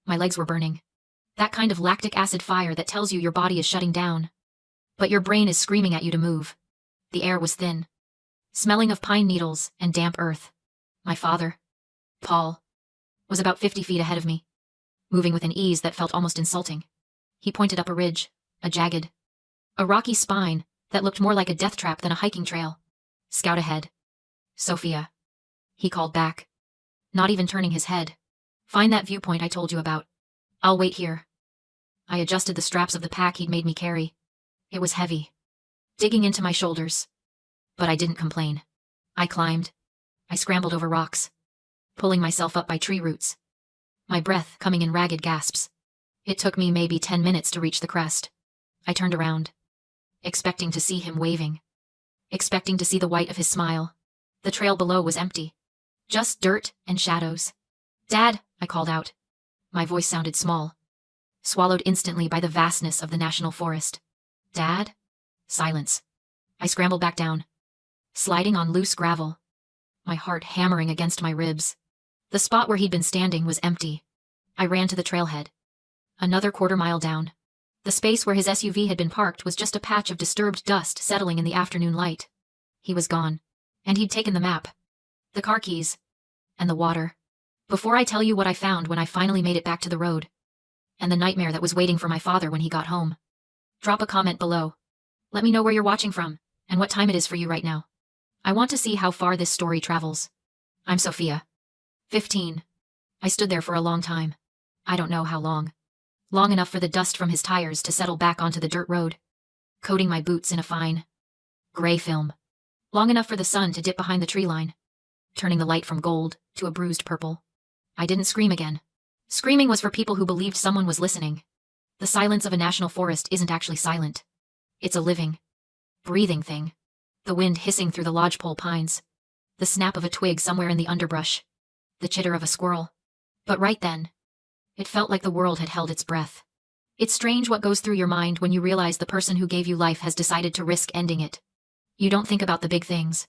My legs were burning. That kind of lactic acid fire that tells you your body is shutting down. But your brain is screaming at you to move. The air was thin, smelling of pine needles and damp earth. My father, Paul, was about 50 feet ahead of me, moving with an ease that felt almost insulting. He pointed up a ridge, a rocky spine that looked more like a death trap than a hiking trail. Scout ahead. Sophia. He called back, not even turning his head. Find that viewpoint I told you about. I'll wait here. I adjusted the straps of the pack he'd made me carry. It was heavy, digging into my shoulders. But I didn't complain. I climbed. I scrambled over rocks, pulling myself up by tree roots, my breath coming in ragged gasps. It took me maybe 10 minutes to reach the crest. I turned around, expecting to see him waving, expecting to see the white of his smile. The trail below was empty, just dirt and shadows. "Dad," I called out. My voice sounded small, swallowed instantly by the vastness of the national forest. "Dad?" Silence. I scrambled back down, sliding on loose gravel, my heart hammering against my ribs. The spot where he'd been standing was empty. I ran to the trailhead. Another quarter-mile down. The space where his SUV had been parked was just a patch of disturbed dust settling in the afternoon light. He was gone, and he'd taken the map, the car keys, and the water. Before I tell you what I found when I finally made it back to the road, and the nightmare that was waiting for my father when he got home, drop a comment below. Let me know where you're watching from, and what time it is for you right now. I want to see how far this story travels. I'm Sophia. 15. I stood there for a long time. I don't know how long. Long enough for the dust from his tires to settle back onto the dirt road, coating my boots in a fine, gray film. Long enough for the sun to dip behind the tree line, turning the light from gold to a bruised purple. I didn't scream again. Screaming was for people who believed someone was listening. The silence of a national forest isn't actually silent. It's a living, breathing thing. The wind hissing through the lodgepole pines, the snap of a twig somewhere in the underbrush, the chitter of a squirrel. But right then, it felt like the world had held its breath. It's strange what goes through your mind when you realize the person who gave you life has decided to risk ending it. You don't think about the big things.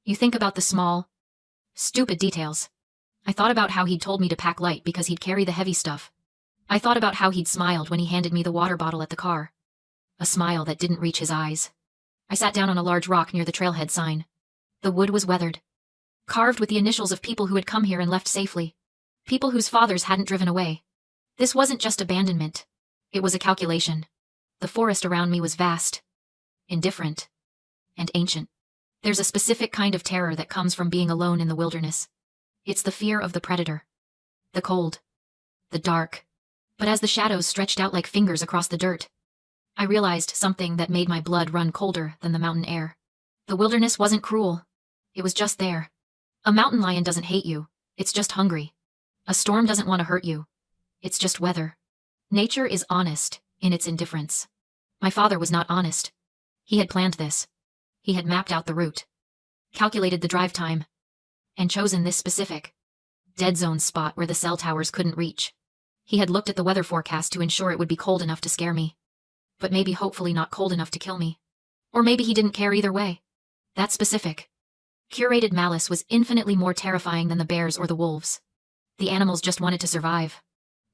You think about the small, stupid details. I thought about how he'd told me to pack light because he'd carry the heavy stuff. I thought about how he'd smiled when he handed me the water bottle at the car. A smile that didn't reach his eyes. I sat down on a large rock near the trailhead sign. The wood was weathered, carved with the initials of people who had come here and left safely. People whose fathers hadn't driven away. This wasn't just abandonment. It was a calculation. The forest around me was vast, indifferent, and ancient. There's a specific kind of terror that comes from being alone in the wilderness. It's the fear of the predator. The cold. The dark. But as the shadows stretched out like fingers across the dirt, I realized something that made my blood run colder than the mountain air. The wilderness wasn't cruel. It was just there. A mountain lion doesn't hate you. It's just hungry. A storm doesn't want to hurt you. It's just weather. Nature is honest in its indifference. My father was not honest. He had planned this. He had mapped out the route, calculated the drive time, and chosen this specific, dead zone spot where the cell towers couldn't reach. He had looked at the weather forecast to ensure it would be cold enough to scare me, but maybe hopefully not cold enough to kill me. Or maybe he didn't care either way. That specific, curated malice was infinitely more terrifying than the bears or the wolves. The animals just wanted to survive.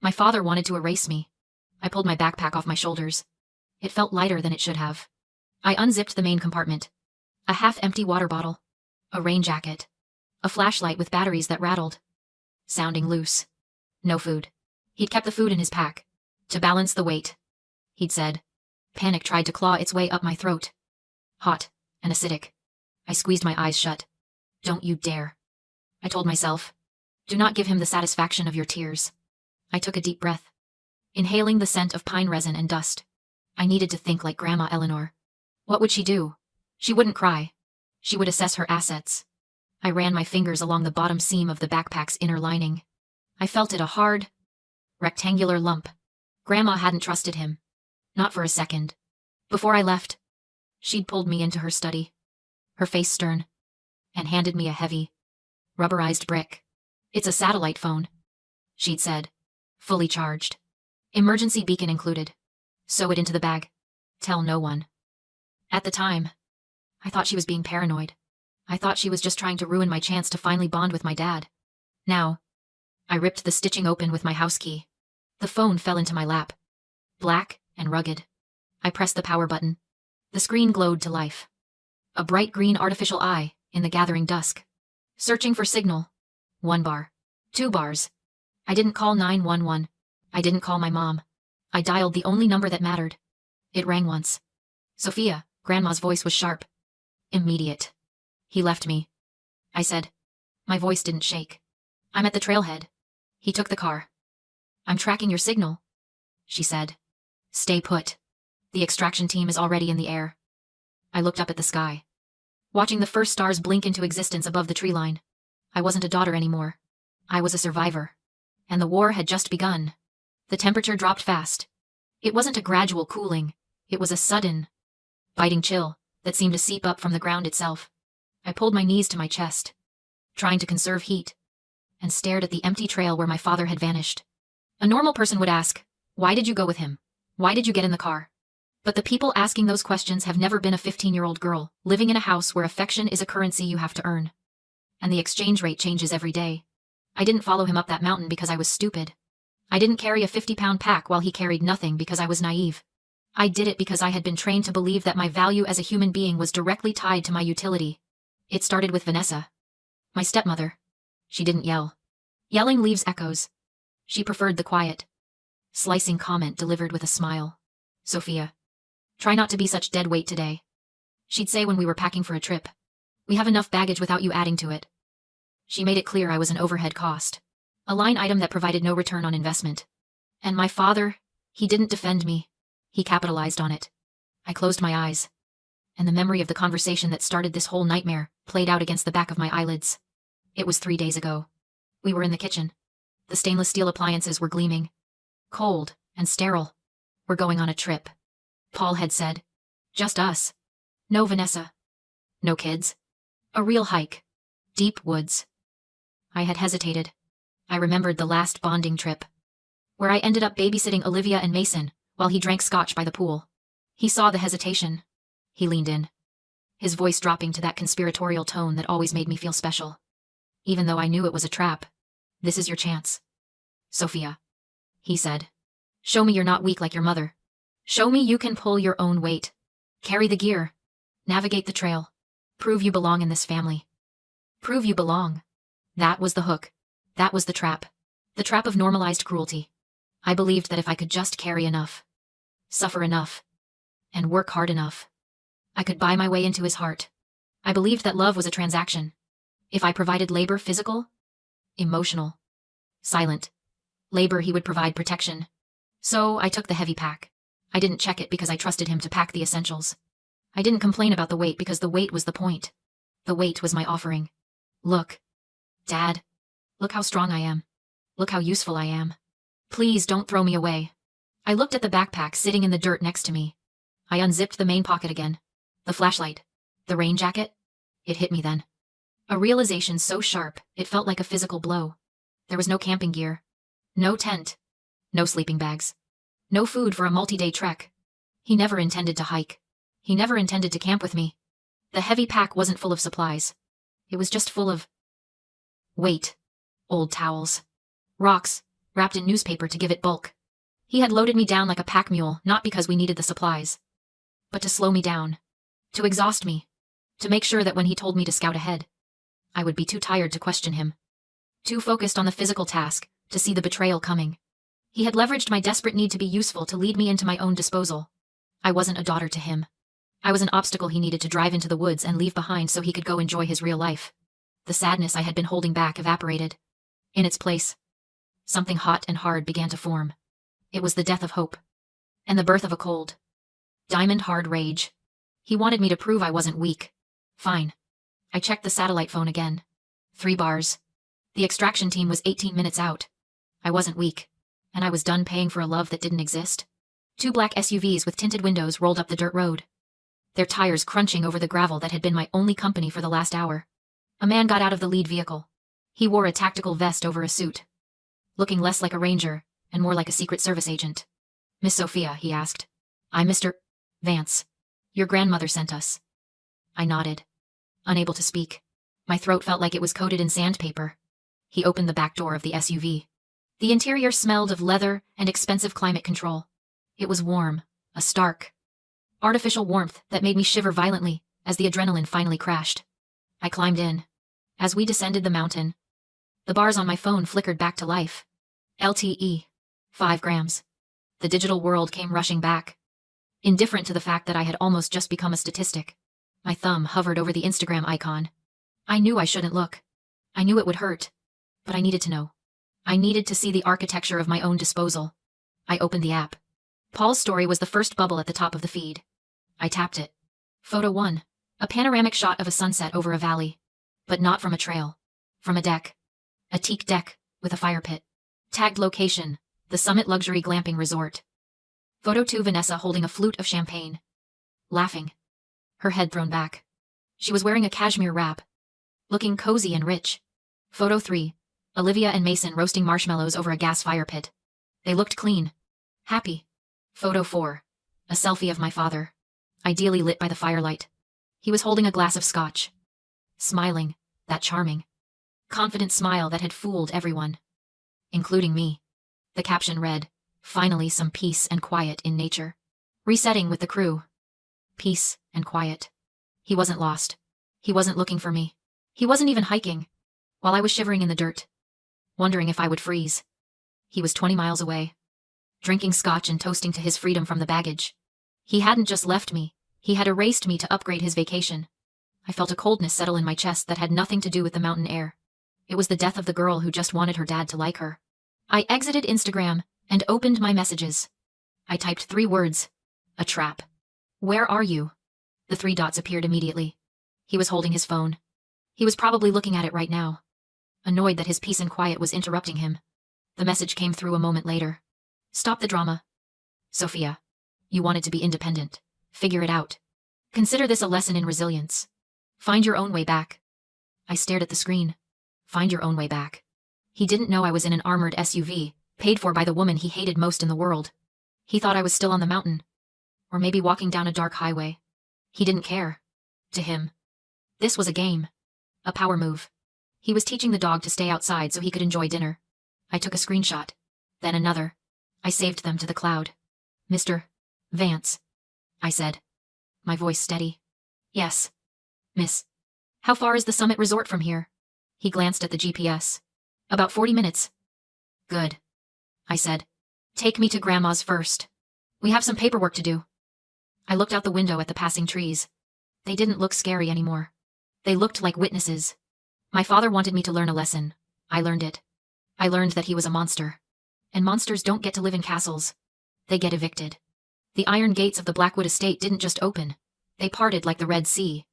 My father wanted to erase me. I pulled my backpack off my shoulders. It felt lighter than it should have. I unzipped the main compartment. A half-empty water bottle. A rain jacket. A flashlight with batteries that rattled. Sounding loose. No food. He'd kept the food in his pack. To balance the weight, he'd said. Panic tried to claw its way up my throat. Hot and acidic. I squeezed my eyes shut. Don't you dare. I told myself. Do not give him the satisfaction of your tears. I took a deep breath, inhaling the scent of pine resin and dust. I needed to think like Grandma Eleanor. What would she do? She wouldn't cry. She would assess her assets. I ran my fingers along the bottom seam of the backpack's inner lining. I felt it a hard, rectangular lump. Grandma hadn't trusted him. Not for a second. Before I left, she'd pulled me into her study, her face stern, and handed me a heavy, rubberized brick. It's a satellite phone, she'd said. Fully charged. Emergency beacon included. Sew it into the bag. Tell no one. At the time, I thought she was being paranoid. I thought she was just trying to ruin my chance to finally bond with my dad. Now, I ripped the stitching open with my house key. The phone fell into my lap. Black and rugged. I pressed the power button. The screen glowed to life. A bright green artificial eye in the gathering dusk. Searching for signal. 1 bar. 2 bars. I didn't call 911. I didn't call my mom. I dialed the only number that mattered. It rang once. Sophia, Grandma's voice was sharp. Immediate. He left me. I said. My voice didn't shake. I'm at the trailhead. He took the car. I'm tracking your signal, she said. Stay put. The extraction team is already in the air. I looked up at the sky, watching the first stars blink into existence above the tree line. I wasn't a daughter anymore. I was a survivor. And the war had just begun. The temperature dropped fast. It wasn't a gradual cooling. It was a sudden, biting chill that seemed to seep up from the ground itself. I pulled my knees to my chest, trying to conserve heat, and stared at the empty trail where my father had vanished. A normal person would ask, why did you go with him? Why did you get in the car? But the people asking those questions have never been a 15-year-old girl living in a house where affection is a currency you have to earn. And the exchange rate changes every day. I didn't follow him up that mountain because I was stupid. I didn't carry a 50-pound pack while he carried nothing because I was naive. I did it because I had been trained to believe that my value as a human being was directly tied to my utility. It started with Vanessa, my stepmother. She didn't yell. Yelling leaves echoes. She preferred the quiet, slicing comment delivered with a smile. Sophia, try not to be such dead weight today, she'd say when we were packing for a trip. We have enough baggage without you adding to it. She made it clear I was an overhead cost, a line item that provided no return on investment. And my father, he didn't defend me. He capitalized on it. I closed my eyes, and the memory of the conversation that started this whole nightmare played out against the back of my eyelids. It was 3 days ago. We were in the kitchen. The stainless steel appliances were gleaming, cold and sterile. We're going on a trip, Paul had said. Just us. No Vanessa. No kids. A real hike. Deep woods. I had hesitated. I remembered the last bonding trip, where I ended up babysitting Olivia and Mason while he drank scotch by the pool. He saw the hesitation. He leaned in, his voice dropping to that conspiratorial tone that always made me feel special. Even though I knew it was a trap. This is your chance, Sophia, he said. Show me you're not weak like your mother. Show me you can pull your own weight. Carry the gear. Navigate the trail. Prove you belong in this family. Prove you belong. That was the hook. That was the trap. The trap of normalized cruelty. I believed that if I could just carry enough, suffer enough, and work hard enough, I could buy my way into his heart. I believed that love was a transaction. If I provided labor, physical, emotional, silent labor, he would provide protection. So I took the heavy pack. I didn't check it because I trusted him to pack the essentials. I didn't complain about the weight because the weight was the point. The weight was my offering. Look, Dad. Look how strong I am. Look how useful I am. Please don't throw me away. I looked at the backpack sitting in the dirt next to me. I unzipped the main pocket again. The flashlight. The rain jacket. It hit me then. A realization so sharp, it felt like a physical blow. There was no camping gear. No tent. No sleeping bags. No food for a multi-day trek. He never intended to hike. He never intended to camp with me. The heavy pack wasn't full of supplies. It was just full of weight. Old towels. Rocks, wrapped in newspaper to give it bulk. He had loaded me down like a pack mule, not because we needed the supplies, but to slow me down. To exhaust me. To make sure that when he told me to scout ahead, I would be too tired to question him. Too focused on the physical task to see the betrayal coming. He had leveraged my desperate need to be useful to lead me into my own disposal. I wasn't a daughter to him. I was an obstacle he needed to drive into the woods and leave behind so he could go enjoy his real life. The sadness I had been holding back evaporated. In its place, something hot and hard began to form. It was the death of hope. And the birth of a cold, diamond-hard rage. He wanted me to prove I wasn't weak. Fine. I checked the satellite phone again. 3 bars. The extraction team was 18 minutes out. I wasn't weak. And I was done paying for a love that didn't exist. 2 black SUVs with tinted windows rolled up the dirt road, their tires crunching over the gravel that had been my only company for the last hour. A man got out of the lead vehicle. He wore a tactical vest over a suit, looking less like a ranger and more like a Secret Service agent. Miss Sophia, he asked. I'm Mr. Vance. Your grandmother sent us. I nodded, unable to speak. My throat felt like it was coated in sandpaper. He opened the back door of the SUV. The interior smelled of leather and expensive climate control. It was warm, a stark, artificial warmth that made me shiver violently as the adrenaline finally crashed. I climbed in. As we descended the mountain, the bars on my phone flickered back to life. LTE. 5 grams. The digital world came rushing back. Indifferent to the fact that I had almost just become a statistic. My thumb hovered over the Instagram icon. I knew I shouldn't look. I knew it would hurt. But I needed to know. I needed to see the architecture of my own disposal. I opened the app. Paul's story was the first bubble at the top of the feed. I tapped it. Photo 1. A panoramic shot of a sunset over a valley. But not from a trail. From a deck. A teak deck, with a fire pit. Tagged location, the Summit Luxury Glamping Resort. Photo 2. Vanessa holding a flute of champagne. Laughing. Her head thrown back. She was wearing a cashmere wrap. Looking cozy and rich. Photo 3. Olivia and Mason roasting marshmallows over a gas fire pit. They looked clean. Happy. Photo 4. A selfie of my father. Ideally lit by the firelight. He was holding a glass of scotch. Smiling, that charming, confident smile that had fooled everyone. Including me. The caption read, "Finally some peace and quiet in nature." Resetting with the crew. Peace and quiet. He wasn't lost. He wasn't looking for me. He wasn't even hiking. While I was shivering in the dirt, wondering if I would freeze, he was 20 miles away, drinking scotch and toasting to his freedom from the baggage. He hadn't just left me, he had erased me to upgrade his vacation. I felt a coldness settle in my chest that had nothing to do with the mountain air. It was the death of the girl who just wanted her dad to like her. I exited Instagram and opened my messages. I typed 3 words. A trap. Where are you? The 3 dots appeared immediately. He was holding his phone. He was probably looking at it right now. Annoyed that his peace and quiet was interrupting him. The message came through a moment later. Stop the drama. Sophia. You wanted to be independent. Figure it out. Consider this a lesson in resilience. Find your own way back. I stared at the screen. Find your own way back. He didn't know I was in an armored SUV, paid for by the woman he hated most in the world. He thought I was still on the mountain. Or maybe walking down a dark highway. He didn't care. To him, this was a game. A power move. He was teaching the dog to stay outside so he could enjoy dinner. I took a screenshot. Then another. I saved them to the cloud. Mr. Vance. I said. My voice steady. Yes. Miss. How far is the Summit Resort from here? He glanced at the GPS. About 40 minutes. Good. I said. Take me to Grandma's first. We have some paperwork to do. I looked out the window at the passing trees. They didn't look scary anymore. They looked like witnesses. My father wanted me to learn a lesson. I learned it. I learned that he was a monster. And monsters don't get to live in castles. They get evicted. The iron gates of the Blackwood estate didn't just open. They parted like the Red Sea.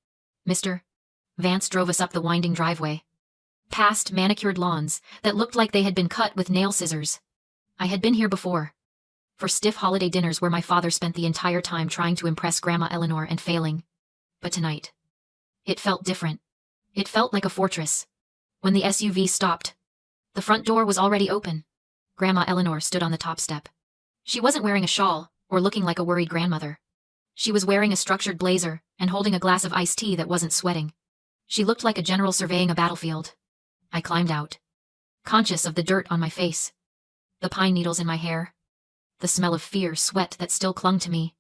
Mr. Vance drove us up the winding driveway. Past manicured lawns that looked like they had been cut with nail scissors. I had been here before. For stiff holiday dinners where my father spent the entire time trying to impress Grandma Eleanor and failing. But tonight, it felt different. It felt like a fortress. When the SUV stopped, the front door was already open. Grandma Eleanor stood on the top step. She wasn't wearing a shawl or looking like a worried grandmother. She was wearing a structured blazer and holding a glass of iced tea that wasn't sweating. She looked like a general surveying a battlefield. I climbed out, conscious of the dirt on my face, the pine needles in my hair, the smell of fear sweat that still clung to me.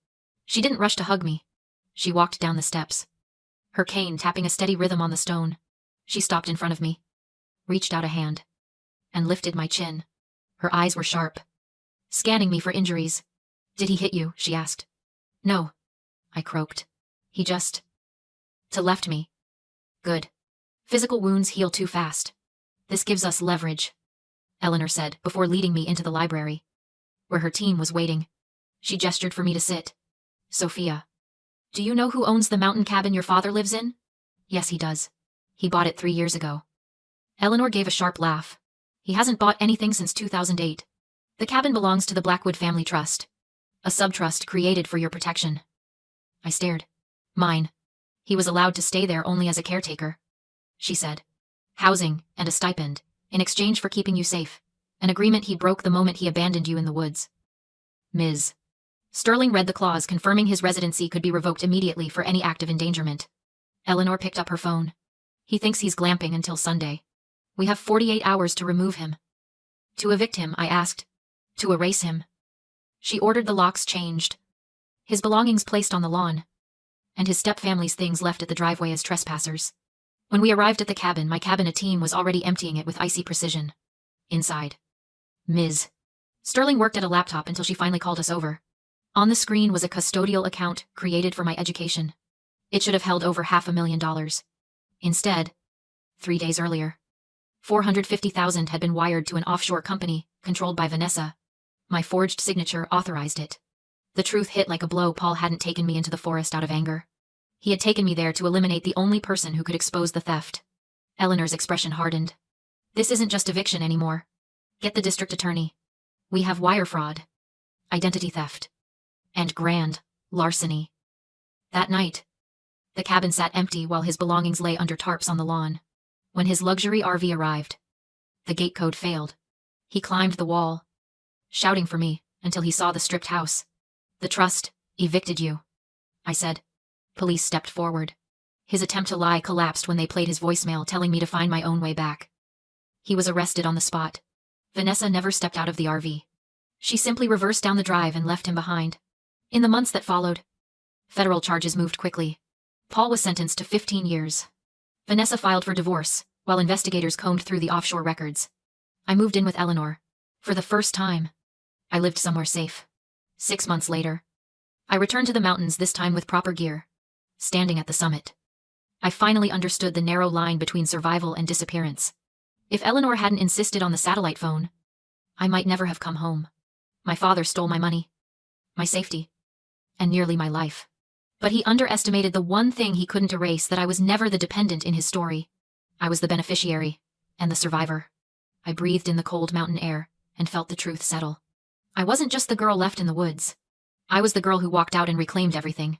She didn't rush to hug me. She walked down the steps, her cane tapping a steady rhythm on the stone. She stopped in front of me, reached out a hand, and lifted my chin. Her eyes were sharp, scanning me for injuries. Did he hit you? She asked. No, I croaked. He just left me. Good. Physical wounds heal too fast. This gives us leverage, Eleanor said before leading me into the library, where her team was waiting. She gestured for me to sit. Sophia. Do you know who owns the mountain cabin your father lives in? Yes, he does. He bought it 3 years ago. Eleanor gave a sharp laugh. He hasn't bought anything since 2008. The cabin belongs to the Blackwood Family Trust, a subtrust created for your protection. I stared. Mine. He was allowed to stay there only as a caretaker, she said. Housing and a stipend, in exchange for keeping you safe. An agreement he broke the moment he abandoned you in the woods. Ms. Sterling read the clause confirming his residency could be revoked immediately for any act of endangerment. Eleanor picked up her phone. He thinks he's glamping until Sunday. We have 48 hours to remove him. To evict him, I asked. To erase him. She ordered the locks changed. His belongings placed on the lawn. And his stepfamily's things left at the driveway as trespassers. When we arrived at the cabin, my cabinet team was already emptying it with icy precision. Inside. Ms. Sterling worked at a laptop until she finally called us over. On the screen was a custodial account created for my education. It should have held over $500,000. Instead, 3 days earlier, $450,000 had been wired to an offshore company controlled by Vanessa. My forged signature authorized it. The truth hit like a blow. Paul hadn't taken me into the forest out of anger. He had taken me there to eliminate the only person who could expose the theft. Eleanor's expression hardened. This isn't just eviction anymore. Get the district attorney. We have wire fraud, identity theft, and grand larceny. That night, the cabin sat empty while his belongings lay under tarps on the lawn. When his luxury RV arrived, the gate code failed. He climbed the wall, shouting for me until he saw the stripped house. The trust evicted you, I said. Police stepped forward. His attempt to lie collapsed when they played his voicemail telling me to find my own way back. He was arrested on the spot. Vanessa never stepped out of the RV. She simply reversed down the drive and left him behind. In the months that followed, federal charges moved quickly. Paul was sentenced to 15 years. Vanessa filed for divorce, while investigators combed through the offshore records. I moved in with Eleanor. For the first time, I lived somewhere safe. 6 months later, I returned to the mountains, this time with proper gear. Standing at the summit, I finally understood the narrow line between survival and disappearance. If Eleanor hadn't insisted on the satellite phone, I might never have come home. My father stole my money, my safety, and nearly my life. But he underestimated the one thing he couldn't erase, that I was never the dependent in his story. I was the beneficiary and the survivor. I breathed in the cold mountain air and felt the truth settle. I wasn't just the girl left in the woods. I was the girl who walked out and reclaimed everything.